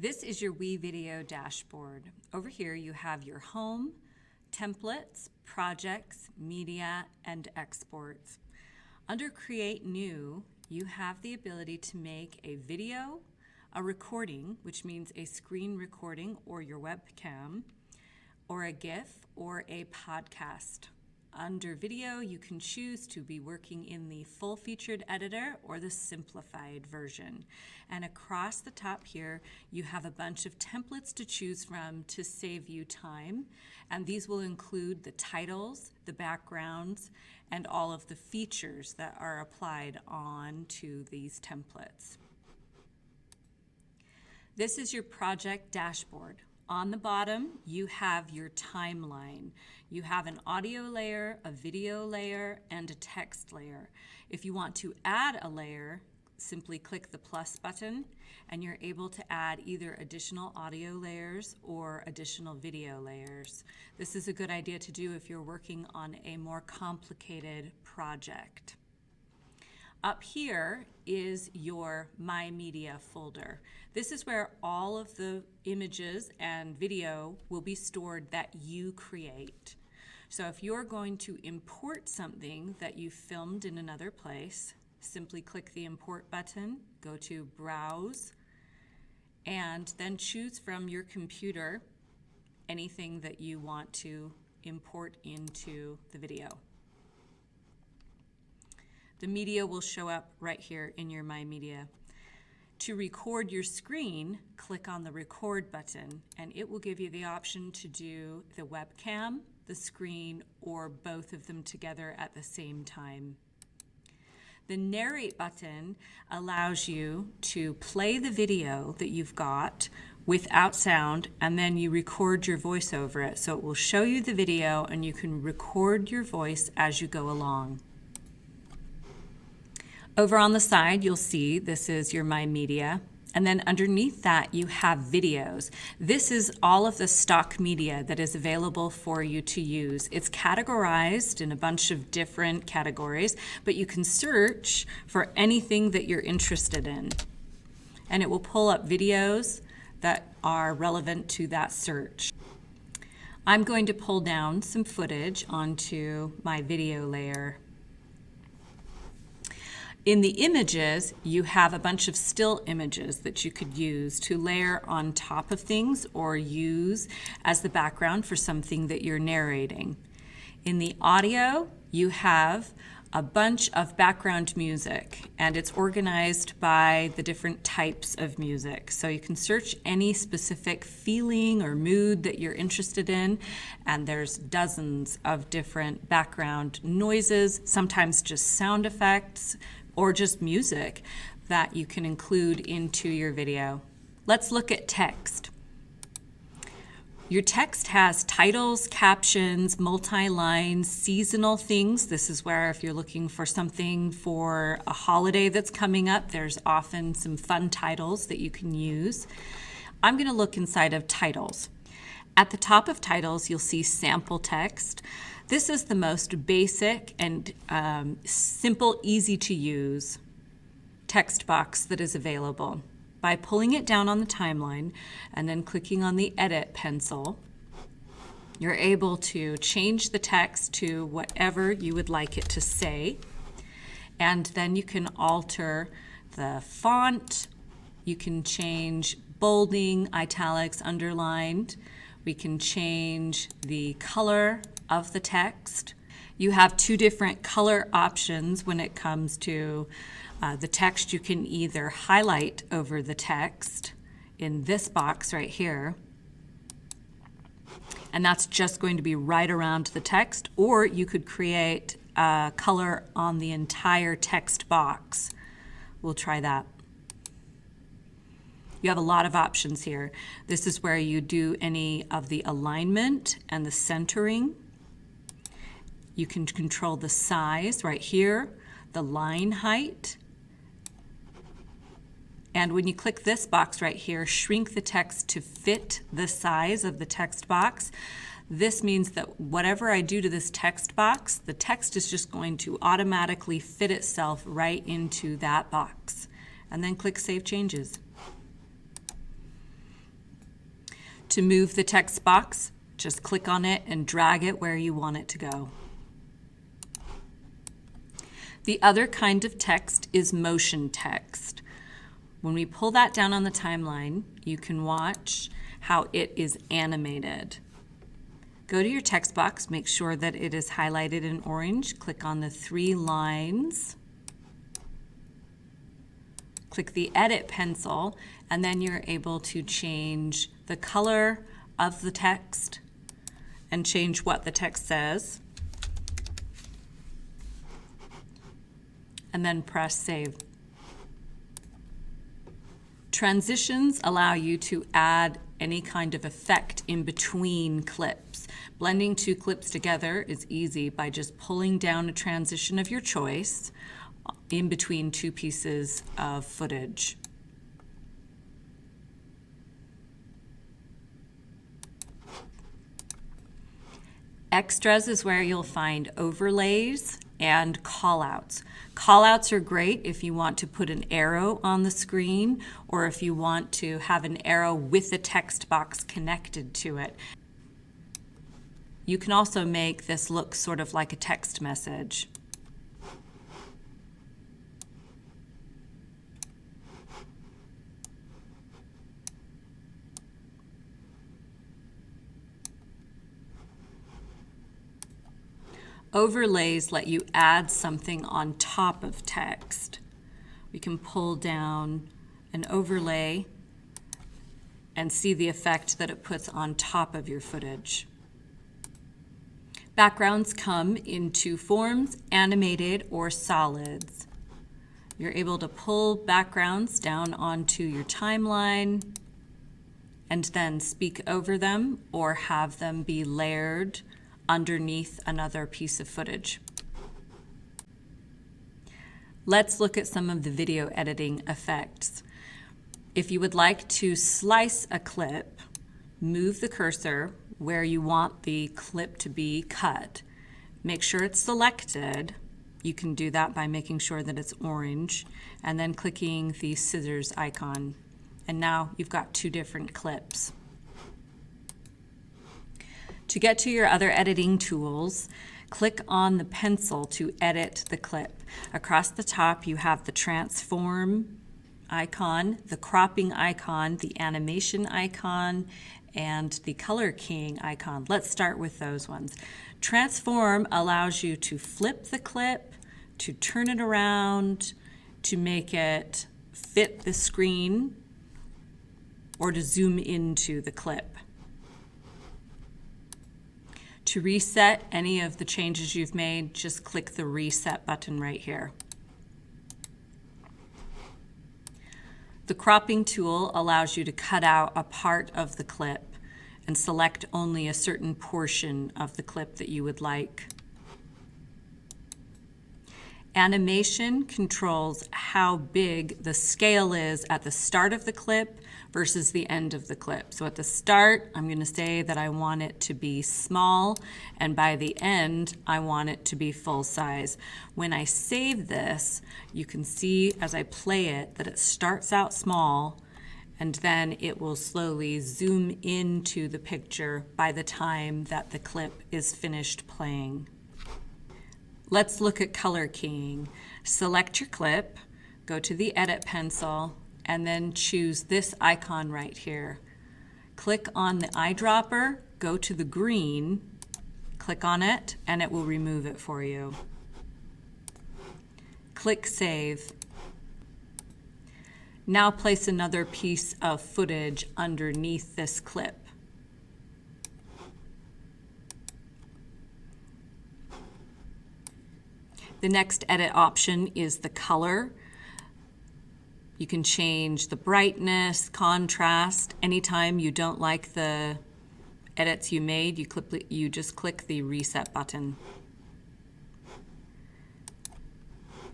This is your Wevideo dashboard. Over here you have your home, templates, projects, media, and exports. Under Create New, you have the ability to make a video, a recording, which means a screen recording or your webcam, or a GIF, or a podcast. Under video, you can choose to be working in the full-featured editor or the simplified version. And across the top here, you have a bunch of templates to choose from to save you time. And these will include the titles, the backgrounds, and all of the features that are applied onto these templates. This is your project dashboard. On the bottom, you have your timeline. You have an audio layer, a video layer, and a text layer. If you want to add a layer, simply click the plus button, and you're able to add either additional audio layers or additional video layers. This is a good idea to do if you're working on a more complicated project. Up here is your My Media folder. This is where all of the images and video will be stored that you create. So if you're going to import something that you filmed in another place, simply click the Import button, go to Browse, and then choose from your computer anything that you want to import into the video. The media will show up right here in your My Media. To record your screen, click on the Record button, and it will give you the option to do the webcam, the screen, or both of them together at the same time. The Narrate button allows you to play the video that you've got without sound, and then you record your voice over it. So it will show you the video, and you can record your voice as you go along. Over on the side, you'll see this is your My Media, and then underneath that you have videos. This is all of the stock media that is available for you to use. It's categorized in a bunch of different categories, but you can search for anything that you're interested in, and it will pull up videos that are relevant to that search. I'm going to pull down some footage onto my video layer. In the images, you have a bunch of still images that you could use to layer on top of things or use as the background for something that you're narrating. In the audio, you have a bunch of background music, and it's organized by the different types of music. So you can search any specific feeling or mood that you're interested in, and there's dozens of different background noises, sometimes just sound effects, or just music that you can include into your video. Let's look at text. Your text has titles, captions, multi-line, seasonal things. This is where if you're looking for something for a holiday that's coming up, there's often some fun titles that you can use. I'm going to look inside of titles. At the top of titles, you'll see sample text. This is the most basic and simple, easy to use text box that is available. By pulling it down on the timeline and then clicking on the edit pencil, you're able to change the text to whatever you would like it to say. And then you can alter the font. You can change bolding, italics, underlined. We can change the color of the text. You have two different color options when it comes to the text. You can either highlight over the text in this box right here, and that's just going to be right around the text, or you could create a color on the entire text box. We'll try that. You have a lot of options here. This is where you do any of the alignment and the centering. You can control the size right here, the line height. And when you click this box right here, shrink the text to fit the size of the text box. This means that whatever I do to this text box, the text is just going to automatically fit itself right into that box. And then click Save Changes. To move the text box, just click on it and drag it where you want it to go. The other kind of text is motion text. When we pull that down on the timeline, you can watch how it is animated. Go to your text box, make sure that it is highlighted in orange, click on the 3 lines, click the edit pencil, and then you're able to change the color of the text and change what the text says. And then press save. Transitions allow you to add any kind of effect in between clips. Blending 2 clips together is easy by just pulling down a transition of your choice in between 2 pieces of footage. Extras is where you'll find overlays and callouts. Callouts are great if you want to put an arrow on the screen or if you want to have an arrow with a text box connected to it. You can also make this look sort of like a text message. Overlays let you add something on top of text. We can pull down an overlay and see the effect that it puts on top of your footage. Backgrounds come in 2 forms, animated or solids. You're able to pull backgrounds down onto your timeline and then speak over them or have them be layered underneath another piece of footage. Let's look at some of the video editing effects. If you would like to slice a clip, move the cursor where you want the clip to be cut. Make sure it's selected. You can do that by making sure that it's orange and then clicking the scissors icon. And now you've got 2 different clips. To get to your other editing tools, click on the pencil to edit the clip. Across the top, you have the transform icon, the cropping icon, the animation icon, and the color keying icon. Let's start with those ones. Transform allows you to flip the clip, to turn it around, to make it fit the screen, or to zoom into the clip. To reset any of the changes you've made, just click the reset button right here. The cropping tool allows you to cut out a part of the clip and select only a certain portion of the clip that you would like. Animation controls how big the scale is at the start of the clip versus the end of the clip. So at the start, I'm going to say that I want it to be small, and by the end, I want it to be full size. When I save this, you can see as I play it that it starts out small, and then it will slowly zoom into the picture by the time that the clip is finished playing. Let's look at color keying. Select your clip, go to the edit pencil, and then choose this icon right here. Click on the eyedropper, go to the green, click on it, and it will remove it for you. Click Save. Now place another piece of footage underneath this clip. The next edit option is the color. You can change the brightness, contrast. Anytime you don't like the edits you made, you just click the reset button.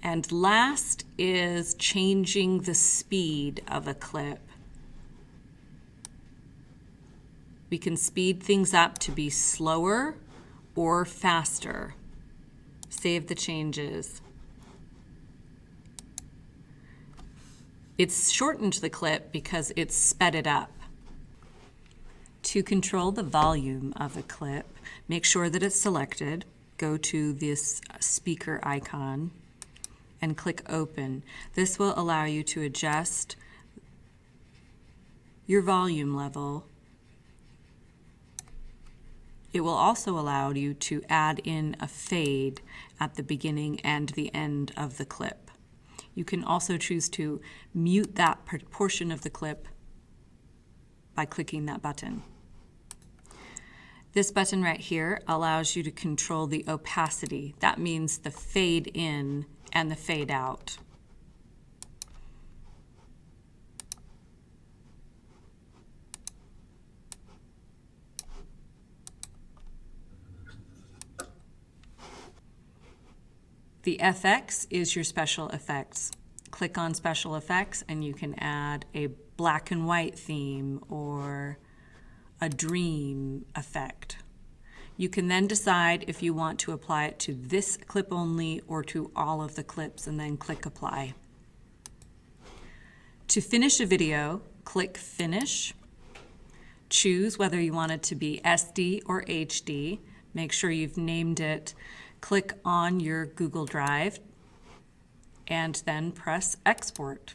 And last is changing the speed of a clip. We can speed things up to be slower or faster. Save the changes. It's shortened the clip because it's sped it up. To control the volume of the clip, make sure that it's selected. Go to this speaker icon and click Open. This will allow you to adjust your volume level. It will also allow you to add in a fade at the beginning and the end of the clip. You can also choose to mute that portion of the clip by clicking that button. This button right here allows you to control the opacity. That means the fade in and the fade out. The FX is your special effects. Click on special effects and you can add a black and white theme or a dream effect. You can then decide if you want to apply it to this clip only or to all of the clips and then click apply. To finish a video, click Finish. Choose whether you want it to be SD or HD. Make sure you've named it. Click on your Google Drive and then press Export.